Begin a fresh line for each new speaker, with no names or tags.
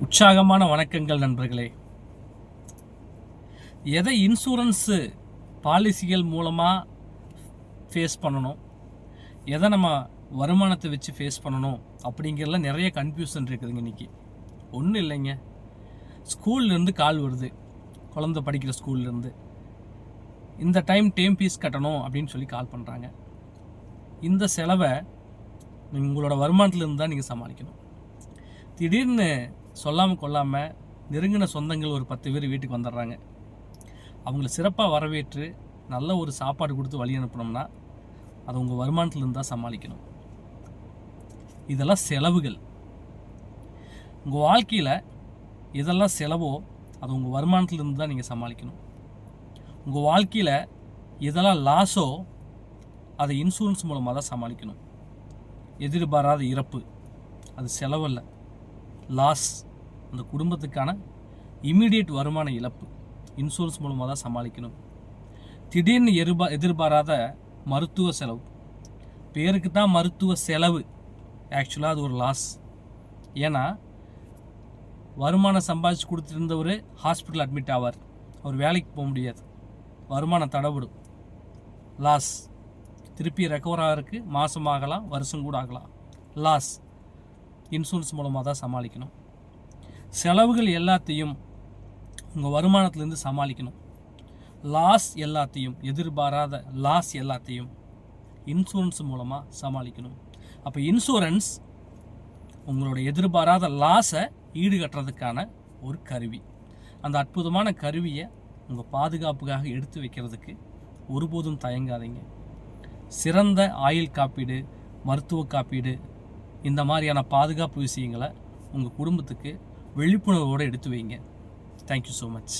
உற்சாகமான வணக்கங்கள் நண்பர்களே. எதை இன்சூரன்ஸு பாலிசிகள் மூலமாக ஃபேஸ் பண்ணணும், எதை நம்ம வருமானத்தை வச்சு ஃபேஸ் பண்ணணும் அப்படிங்கிறதுல நிறைய கன்ஃபியூஷன் இருக்குதுங்க. இன்றைக்கி ஒன்றும் இல்லைங்க, ஸ்கூல்லேருந்து கால் வருது, குழந்தை படிக்கிற ஸ்கூல்லேருந்து இந்த டேம் ஃபீஸ் கட்டணும் அப்படின்னு சொல்லி கால் பண்ணுறாங்க. இந்த செலவை உங்களோட வருமானத்துலேருந்து தான் நீங்கள் சமாளிக்கணும். திடீர்னு சொல்லாமல் கொள்ளாமல் நெருங்கின சொந்தங்கள் ஒரு 10 பேர் வீட்டுக்கு வந்துடுறாங்க. அவங்கள சிறப்பாக வரவேற்று நல்ல ஒரு சாப்பாடு கொடுத்து வழி அனுப்பினோம்னா அது உங்கள் வருமானத்துலேருந்து தான் சமாளிக்கணும். இதெல்லாம் செலவுகள். உங்கள் வாழ்க்கையில் எதெல்லாம் செலவோ அது உங்கள் வருமானத்துலேருந்து தான் நீங்கள் சமாளிக்கணும். உங்கள் வாழ்க்கையில் எதெல்லாம் லாஸோ அதை இன்சூரன்ஸ் மூலமாக தான் சமாளிக்கணும். எதிர்பாராத இறப்பு அது செலவல்ல, லாஸ், அந்த குடும்பத்துக்கான இமீடியட் வருமான இழப்பு இன்சூரன்ஸ் மூலமாக தான் சமாளிக்கணும். திடீர்னு எதிர்பாராத மருத்துவ செலவு, பேருக்கு தான் மருத்துவ செலவு, ஆக்சுவலாக அது ஒரு லாஸ். ஏன்னா வருமானம் சம்பாதிச்சு கொடுத்துருந்தவர் ஹாஸ்பிட்டல் அட்மிட் ஆவார், அவர் வேலைக்கு போக முடியாது, வருமானம் தடைபடும், லாஸ். திருப்பி ரெக்கவர் ஆகிறதுக்கு மாதம் ஆகலாம், வருஷம் கூட ஆகலாம், லாஸ். இன்சூரன்ஸ் மூலமாக தான் சமாளிக்கணும். செலவுகள் எல்லாத்தையும் உங்கள் வருமானத்துலேருந்து சமாளிக்கணும். லாஸ் எல்லாத்தையும், எதிர்பாராத லாஸ் எல்லாத்தையும் இன்சூரன்ஸ் மூலமாக சமாளிக்கணும். அப்போ இன்சூரன்ஸ் உங்களோட எதிர்பாராத லாஸை ஈடுகட்டுறதுக்கான ஒரு கருவி. அந்த அற்புதமான கருவியை உங்கள் பாதுகாப்புக்காக எடுத்து வைக்கிறதுக்கு ஒருபோதும் தயங்காதீங்க. சிறந்த ஆயுள் காப்பீடு, மருத்துவ காப்பீடு, இந்த மாதிரியான பாதுகாப்பு விஷயங்களை உங்கள் குடும்பத்துக்கு விழிப்புணர்வோடு எடுத்து வைங்க. Thank you so much.